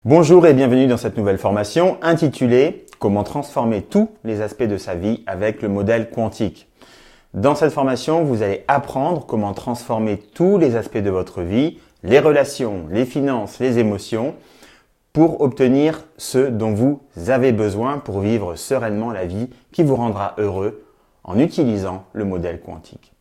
Bonjour et bienvenue dans cette nouvelle formation intitulée « Comment transformer tous les aspects de sa vie avec le modèle quantique ». Dans cette formation, vous allez apprendre comment transformer tous les aspects de votre vie, les relations, les finances, les émotions, pour obtenir ce dont vous avez besoin pour vivre sereinement la vie qui vous rendra heureux en utilisant le modèle quantique.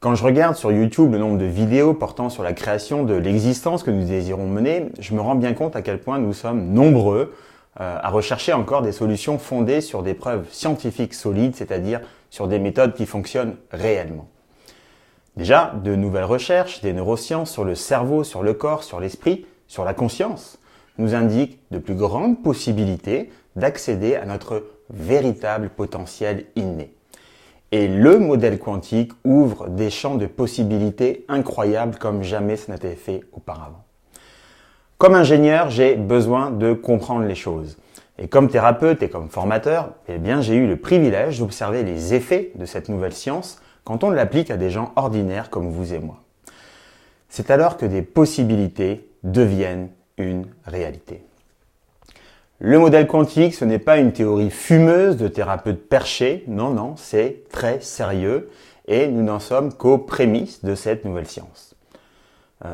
Quand je regarde sur YouTube le nombre de vidéos portant sur la création de l'existence que nous désirons mener, je me rends bien compte à quel point nous sommes nombreux à rechercher encore des solutions fondées sur des preuves scientifiques solides, c'est-à-dire sur des méthodes qui fonctionnent réellement. Déjà, de nouvelles recherches des neurosciences sur le cerveau, sur le corps, sur l'esprit, sur la conscience, nous indiquent de plus grandes possibilités d'accéder à notre véritable potentiel inné. Et le modèle quantique ouvre des champs de possibilités incroyables comme jamais ça n'a été fait auparavant. Comme ingénieur, j'ai besoin de comprendre les choses. Et comme thérapeute et comme formateur, j'ai eu le privilège d'observer les effets de cette nouvelle science quand on l'applique à des gens ordinaires comme vous et moi. C'est alors que des possibilités deviennent une réalité. Le modèle quantique, ce n'est pas une théorie fumeuse de thérapeute perché, non, c'est très sérieux et nous n'en sommes qu'aux prémices de cette nouvelle science.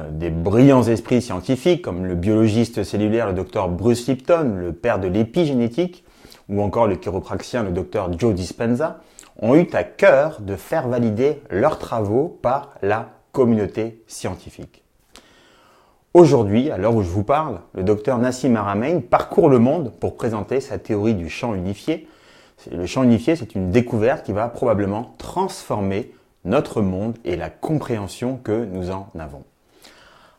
Des brillants esprits scientifiques comme le biologiste cellulaire le Dr Bruce Lipton, le père de l'épigénétique, ou encore le chiropraxien le Dr Joe Dispenza, ont eu à cœur de faire valider leurs travaux par la communauté scientifique. Aujourd'hui, à l'heure où je vous parle, le docteur Nassim Haramein parcourt le monde pour présenter sa théorie du champ unifié. Le champ unifié, c'est une découverte qui va probablement transformer notre monde et la compréhension que nous en avons.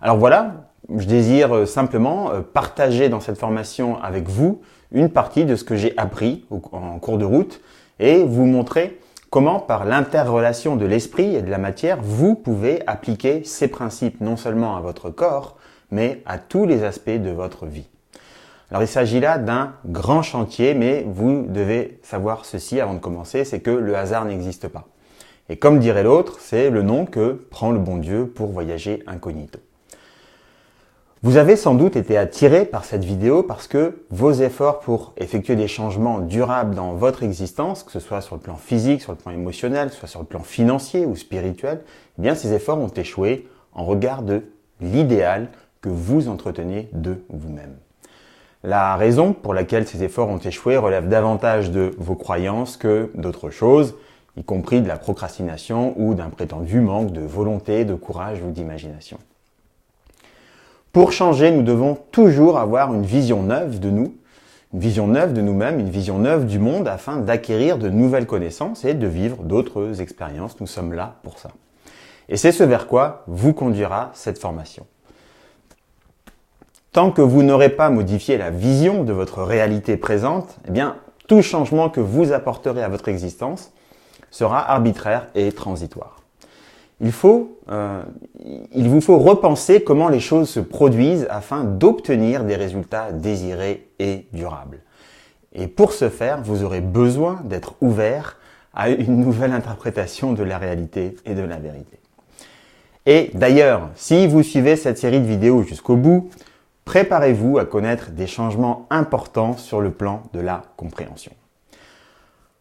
Alors voilà, je désire simplement partager dans cette formation avec vous une partie de ce que j'ai appris en cours de route et vous montrer comment, par l'interrelation de l'esprit et de la matière, vous pouvez appliquer ces principes non seulement à votre corps, mais à tous les aspects de votre vie. Alors il s'agit là d'un grand chantier, mais vous devez savoir ceci avant de commencer, c'est que le hasard n'existe pas. Et comme dirait l'autre, c'est le nom que prend le bon Dieu pour voyager incognito. Vous avez sans doute été attiré par cette vidéo parce que vos efforts pour effectuer des changements durables dans votre existence, que ce soit sur le plan physique, sur le plan émotionnel, que ce soit sur le plan financier ou spirituel, ces efforts ont échoué en regard de l'idéal que vous entretenez de vous-même. La raison pour laquelle ces efforts ont échoué relève davantage de vos croyances que d'autres choses, y compris de la procrastination ou d'un prétendu manque de volonté, de courage ou d'imagination. Pour changer, nous devons toujours avoir une vision neuve de nous, une vision neuve de nous-mêmes, une vision neuve du monde afin d'acquérir de nouvelles connaissances et de vivre d'autres expériences. Nous sommes là pour ça. Et c'est ce vers quoi vous conduira cette formation. Tant que vous n'aurez pas modifié la vision de votre réalité présente, tout changement que vous apporterez à votre existence sera arbitraire et transitoire. Il vous faut repenser comment les choses se produisent afin d'obtenir des résultats désirés et durables. Et pour ce faire, vous aurez besoin d'être ouvert à une nouvelle interprétation de la réalité et de la vérité. Et d'ailleurs, si vous suivez cette série de vidéos jusqu'au bout, préparez-vous à connaître des changements importants sur le plan de la compréhension.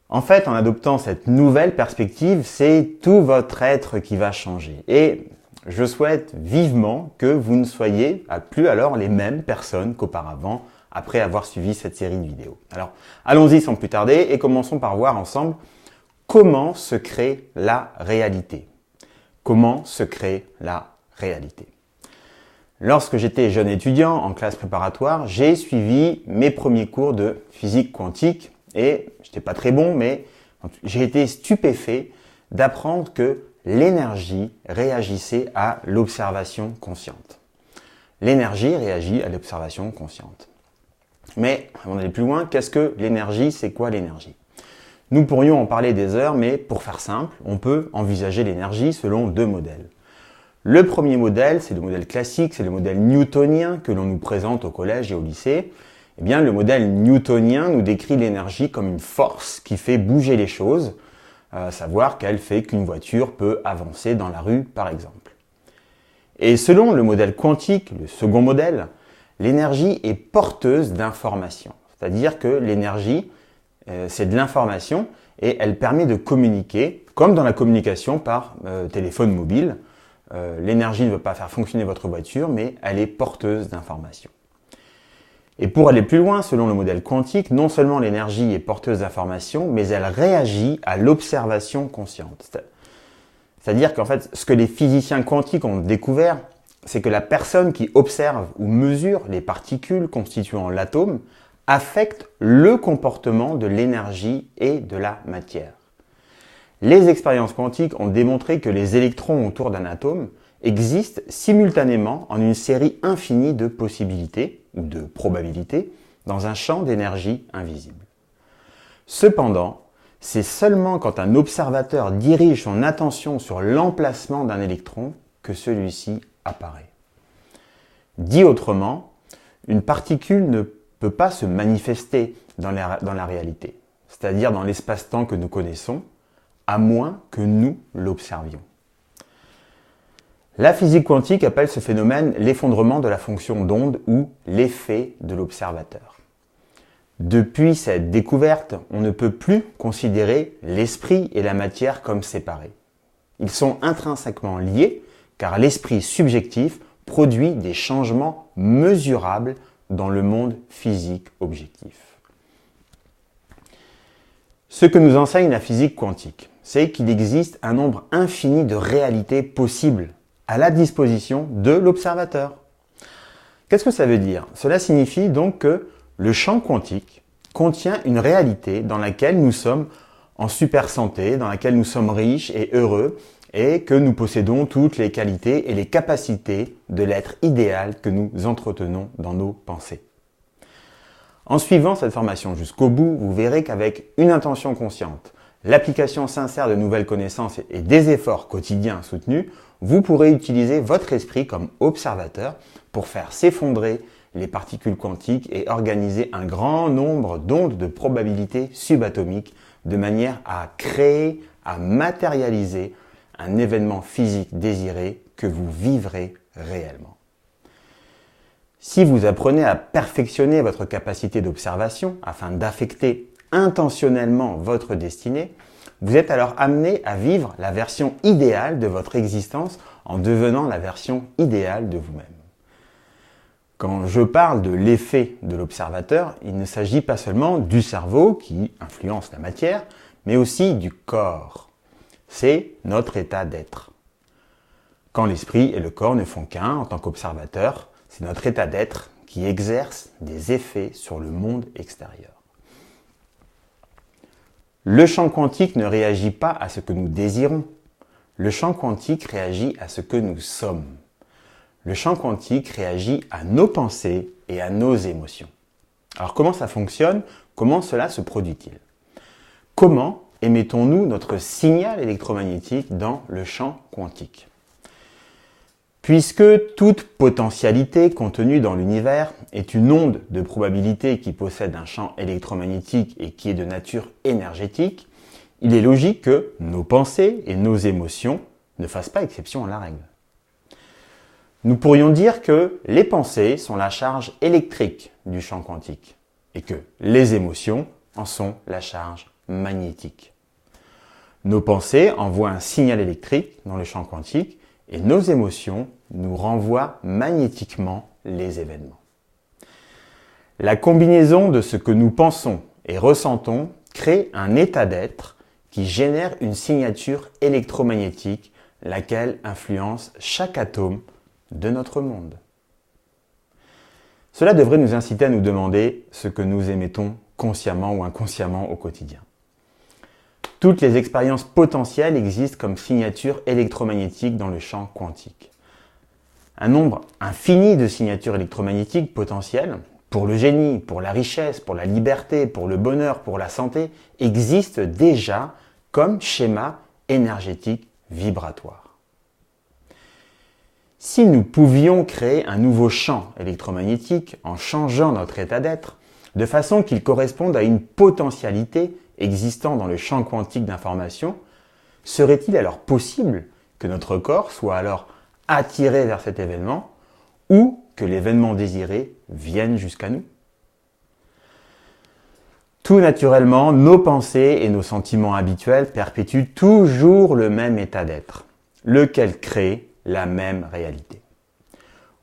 En fait, en adoptant cette nouvelle perspective, c'est tout votre être qui va changer. Et je souhaite vivement que vous ne soyez plus alors les mêmes personnes qu'auparavant après avoir suivi cette série de vidéos. Alors, allons-y sans plus tarder et commençons par voir ensemble comment se crée la réalité. Comment se crée la réalité. Lorsque j'étais jeune étudiant en classe préparatoire, j'ai suivi mes premiers cours de physique quantique et j'étais pas très bon, mais j'ai été stupéfait d'apprendre que l'énergie réagissait à l'observation consciente. L'énergie réagit à l'observation consciente. Mais avant d'aller plus loin, qu'est-ce que l'énergie? C'est quoi l'énergie? Nous pourrions en parler des heures, mais pour faire simple, on peut envisager l'énergie selon deux modèles. Le premier modèle, c'est le modèle classique, c'est le modèle newtonien que l'on nous présente au collège et au lycée. Le modèle newtonien nous décrit l'énergie comme une force qui fait bouger les choses, savoir qu'elle fait qu'une voiture peut avancer dans la rue, par exemple. Et selon le modèle quantique, le second modèle, L'énergie est porteuse d'informations. C'est-à-dire que l'énergie, c'est de l'information et elle permet de communiquer, comme dans la communication par téléphone mobile. L'énergie ne veut pas faire fonctionner votre voiture, mais elle est porteuse d'informations. Et pour aller plus loin, selon le modèle quantique, non seulement l'énergie est porteuse d'informations, mais elle réagit à l'observation consciente. C'est-à-dire qu'en fait, ce que les physiciens quantiques ont découvert, c'est que la personne qui observe ou mesure les particules constituant l'atome affecte le comportement de l'énergie et de la matière. Les expériences quantiques ont démontré que les électrons autour d'un atome existent simultanément en une série infinie de possibilités ou de probabilités dans un champ d'énergie invisible. Cependant, c'est seulement quand un observateur dirige son attention sur l'emplacement d'un électron que celui-ci apparaît. Dit autrement, une particule ne peut pas se manifester dans la réalité, c'est-à-dire dans l'espace-temps que nous connaissons, à moins que nous l'observions. La physique quantique appelle ce phénomène l'effondrement de la fonction d'onde ou l'effet de l'observateur. Depuis cette découverte, on ne peut plus considérer l'esprit et la matière comme séparés. Ils sont intrinsèquement liés car l'esprit subjectif produit des changements mesurables dans le monde physique objectif. Ce que nous enseigne la physique quantique, c'est qu'il existe un nombre infini de réalités possibles à la disposition de l'observateur. Qu'est-ce que ça veut dire? Cela signifie donc que le champ quantique contient une réalité dans laquelle nous sommes en super santé, dans laquelle nous sommes riches et heureux et que nous possédons toutes les qualités et les capacités de l'être idéal que nous entretenons dans nos pensées. En suivant cette formation jusqu'au bout, vous verrez qu'avec une intention consciente, l'application sincère de nouvelles connaissances et des efforts quotidiens soutenus, vous pourrez utiliser votre esprit comme observateur pour faire s'effondrer les particules quantiques et organiser un grand nombre d'ondes de probabilités subatomiques de manière à créer, à matérialiser un événement physique désiré que vous vivrez réellement. Si vous apprenez à perfectionner votre capacité d'observation afin d'affecter intentionnellement votre destinée, vous êtes alors amené à vivre la version idéale de votre existence en devenant la version idéale de vous-même. Quand je parle de l'effet de l'observateur, il ne s'agit pas seulement du cerveau qui influence la matière, mais aussi du corps. C'est notre état d'être. Quand l'esprit et le corps ne font qu'un en tant qu'observateur, c'est notre état d'être qui exerce des effets sur le monde extérieur. Le champ quantique ne réagit pas à ce que nous désirons. Le champ quantique réagit à ce que nous sommes. Le champ quantique réagit à nos pensées et à nos émotions. Alors comment ça fonctionne? Comment cela se produit-il? Comment émettons-nous notre signal électromagnétique dans le champ quantique? Puisque toute potentialité contenue dans l'univers est une onde de probabilité qui possède un champ électromagnétique et qui est de nature énergétique, il est logique que nos pensées et nos émotions ne fassent pas exception à la règle. Nous pourrions dire que les pensées sont la charge électrique du champ quantique et que les émotions en sont la charge magnétique. Nos pensées envoient un signal électrique dans le champ quantique et nos émotions nous renvoient magnétiquement les événements. La combinaison de ce que nous pensons et ressentons crée un état d'être qui génère une signature électromagnétique, laquelle influence chaque atome de notre monde. Cela devrait nous inciter à nous demander ce que nous émettons consciemment ou inconsciemment au quotidien. Toutes les expériences potentielles existent comme signature électromagnétique dans le champ quantique. Un nombre infini de signatures électromagnétiques potentielles, pour le génie, pour la richesse, pour la liberté, pour le bonheur, pour la santé, existent déjà comme schéma énergétique vibratoire. Si nous pouvions créer un nouveau champ électromagnétique en changeant notre état d'être, de façon qu'il corresponde à une potentialité existant dans le champ quantique d'information, serait-il alors possible que notre corps soit alors attiré vers cet événement ou que l'événement désiré viennent jusqu'à nous? Tout naturellement, nos pensées et nos sentiments habituels perpétuent toujours le même état d'être, lequel crée la même réalité.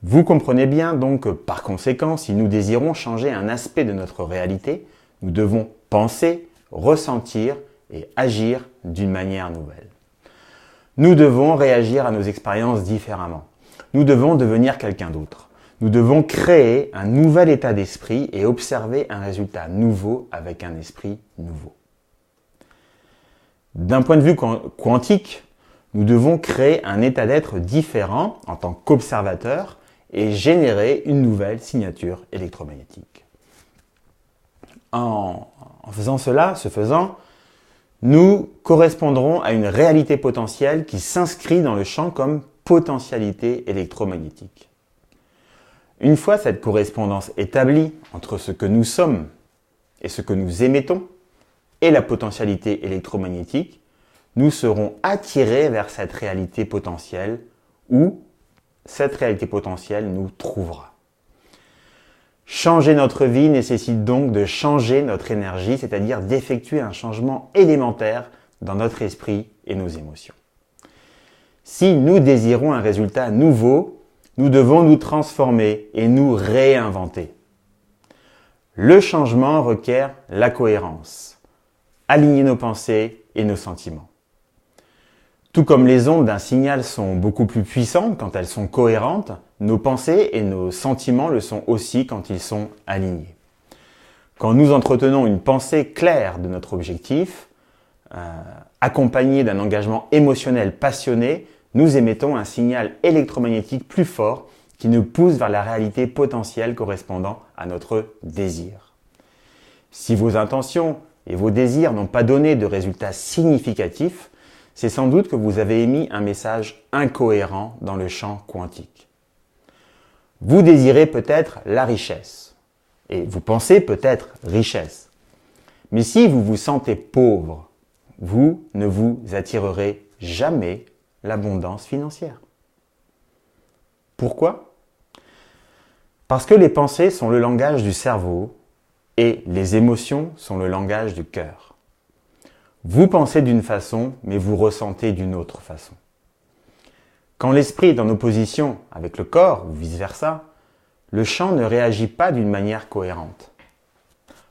Vous comprenez bien donc que par conséquent, si nous désirons changer un aspect de notre réalité, nous devons penser, ressentir et agir d'une manière nouvelle. Nous devons réagir à nos expériences différemment. Nous devons devenir quelqu'un d'autre. Nous devons créer un nouvel état d'esprit et observer un résultat nouveau avec un esprit nouveau. D'un point de vue quantique, nous devons créer un état d'être différent en tant qu'observateur et générer une nouvelle signature électromagnétique. En faisant cela, nous correspondrons à une réalité potentielle qui s'inscrit dans le champ comme potentialité électromagnétique. Une fois cette correspondance établie entre ce que nous sommes et ce que nous émettons et la potentialité électromagnétique, nous serons attirés vers cette réalité potentielle où cette réalité potentielle nous trouvera. Changer notre vie nécessite donc de changer notre énergie, c'est-à-dire d'effectuer un changement élémentaire dans notre esprit et nos émotions. Si nous désirons un résultat nouveau, nous devons nous transformer et nous réinventer. Le changement requiert la cohérence, aligner nos pensées et nos sentiments. Tout comme les ondes d'un signal sont beaucoup plus puissantes quand elles sont cohérentes, nos pensées et nos sentiments le sont aussi quand ils sont alignés. Quand nous entretenons une pensée claire de notre objectif, accompagnée d'un engagement émotionnel passionné, nous émettons un signal électromagnétique plus fort qui nous pousse vers la réalité potentielle correspondant à notre désir. Si vos intentions et vos désirs n'ont pas donné de résultats significatifs, c'est sans doute que vous avez émis un message incohérent dans le champ quantique. Vous désirez peut-être la richesse et vous pensez peut-être richesse. Mais si vous vous sentez pauvre, vous ne vous attirerez jamais l'abondance financière. Pourquoi? Parce que les pensées sont le langage du cerveau et les émotions sont le langage du cœur. Vous pensez d'une façon, mais vous ressentez d'une autre façon. Quand l'esprit est en opposition avec le corps, ou vice-versa, le champ ne réagit pas d'une manière cohérente.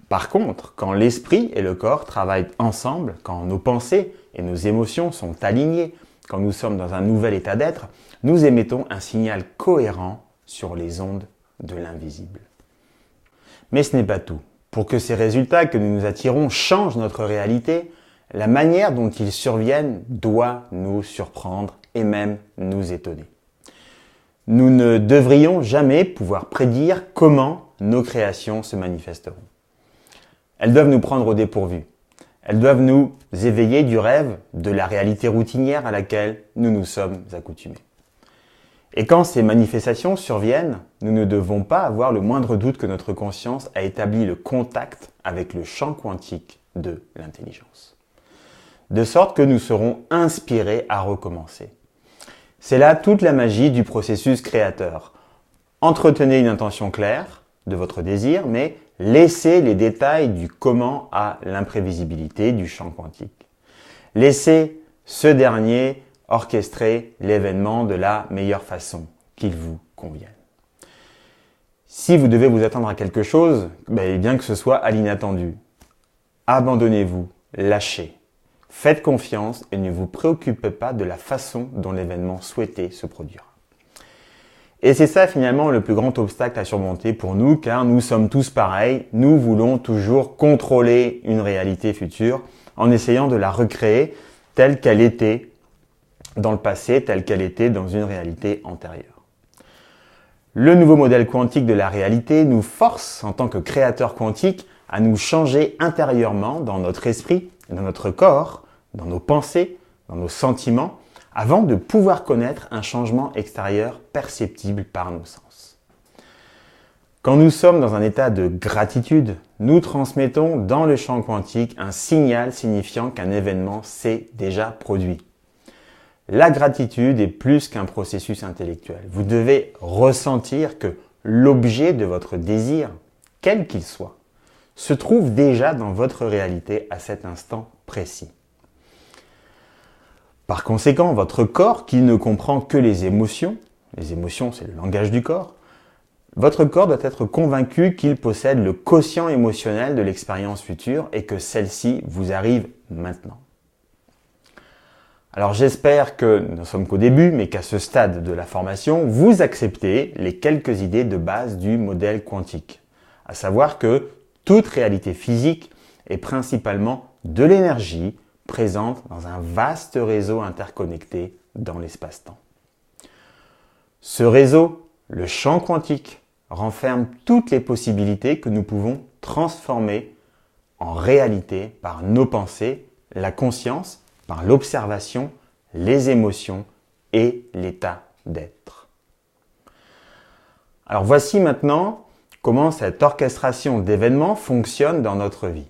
Par contre, quand l'esprit et le corps travaillent ensemble, quand nos pensées et nos émotions sont alignées, quand nous sommes dans un nouvel état d'être, nous émettons un signal cohérent sur les ondes de l'invisible. Mais ce n'est pas tout. Pour que ces résultats que nous nous attirons changent notre réalité, la manière dont ils surviennent doit nous surprendre et même nous étonner. Nous ne devrions jamais pouvoir prédire comment nos créations se manifesteront. Elles doivent nous prendre au dépourvu. Elles doivent nous éveiller du rêve, de la réalité routinière à laquelle nous nous sommes accoutumés. Et quand ces manifestations surviennent, nous ne devons pas avoir le moindre doute que notre conscience a établi le contact avec le champ quantique de l'intelligence. De sorte que nous serons inspirés à recommencer. C'est là toute la magie du processus créateur. Entretenez une intention claire de votre désir, mais laissez les détails du comment à l'imprévisibilité du champ quantique. Laissez ce dernier orchestrer l'événement de la meilleure façon qu'il vous convienne. Si vous devez vous attendre à quelque chose, bien que ce soit à l'inattendu, abandonnez-vous, lâchez. Faites confiance et ne vous préoccupez pas de la façon dont l'événement souhaité se produira. Et c'est ça finalement le plus grand obstacle à surmonter pour nous, car nous sommes tous pareils, nous voulons toujours contrôler une réalité future en essayant de la recréer telle qu'elle était dans le passé, telle qu'elle était dans une réalité antérieure. Le nouveau modèle quantique de la réalité nous force en tant que créateurs quantiques à nous changer intérieurement dans notre esprit, dans notre corps, dans nos pensées, dans nos sentiments, avant de pouvoir connaître un changement extérieur perceptible par nos sens. Quand nous sommes dans un état de gratitude, nous transmettons dans le champ quantique un signal signifiant qu'un événement s'est déjà produit. La gratitude est plus qu'un processus intellectuel. Vous devez ressentir que l'objet de votre désir, quel qu'il soit, se trouve déjà dans votre réalité à cet instant précis. Par conséquent, votre corps, qui ne comprend que les émotions c'est le langage du corps, votre corps doit être convaincu qu'il possède le quotient émotionnel de l'expérience future et que celle-ci vous arrive maintenant. Alors j'espère que nous ne sommes qu'au début, mais qu'à ce stade de la formation, vous acceptez les quelques idées de base du modèle quantique. À savoir que toute réalité physique est principalement de l'énergie présente dans un vaste réseau interconnecté dans l'espace-temps. Ce réseau, le champ quantique, renferme toutes les possibilités que nous pouvons transformer en réalité par nos pensées, la conscience, par l'observation, les émotions et l'état d'être. Alors voici maintenant comment cette orchestration d'événements fonctionne dans notre vie.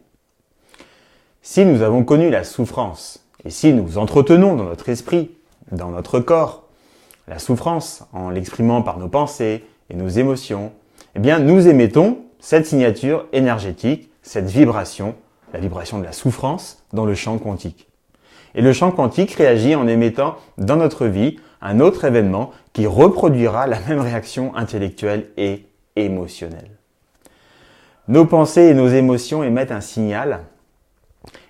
Si nous avons connu la souffrance et si nous entretenons dans notre esprit, dans notre corps, la souffrance en l'exprimant par nos pensées et nos émotions, eh bien nous émettons cette signature énergétique, cette vibration, la vibration de la souffrance dans le champ quantique. Et le champ quantique réagit en émettant dans notre vie un autre événement qui reproduira la même réaction intellectuelle et émotionnelle. Nos pensées et nos émotions émettent un signal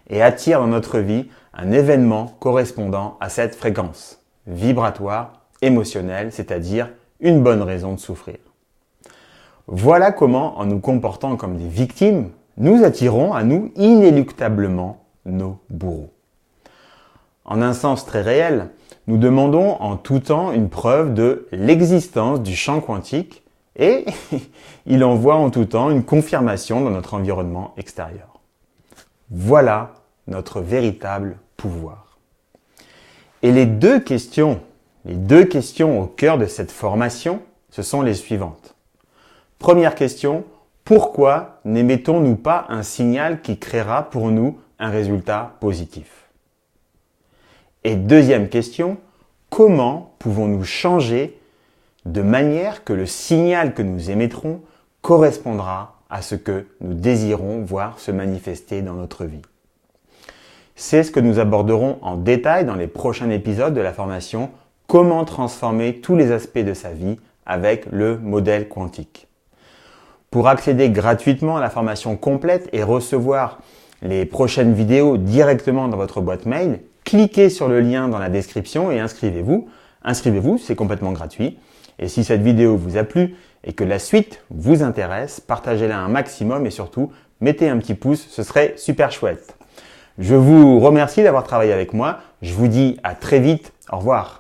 et attirent dans notre vie un événement correspondant à cette fréquence vibratoire, émotionnelle, c'est-à-dire une bonne raison de souffrir. Voilà comment, en nous comportant comme des victimes, nous attirons à nous inéluctablement nos bourreaux. En un sens très réel, nous demandons en tout temps une preuve de l'existence du champ quantique et il envoie en tout temps une confirmation dans notre environnement extérieur. Voilà notre véritable pouvoir. Et les deux questions au cœur de cette formation, ce sont les suivantes. Première question, pourquoi n'émettons-nous pas un signal qui créera pour nous un résultat positif ? Et deuxième question, comment pouvons-nous changer de manière que le signal que nous émettrons correspondra à ce que nous désirons voir se manifester dans notre vie? C'est ce que nous aborderons en détail dans les prochains épisodes de la formation « Comment transformer tous les aspects de sa vie avec le modèle quantique ». Pour accéder gratuitement à la formation complète et recevoir les prochaines vidéos directement dans votre boîte mail, cliquez sur le lien dans la description et inscrivez-vous. Inscrivez-vous, c'est complètement gratuit. Et si cette vidéo vous a plu et que la suite vous intéresse, partagez-la un maximum et surtout, mettez un petit pouce, ce serait super chouette. Je vous remercie d'avoir travaillé avec moi. Je vous dis à très vite. Au revoir.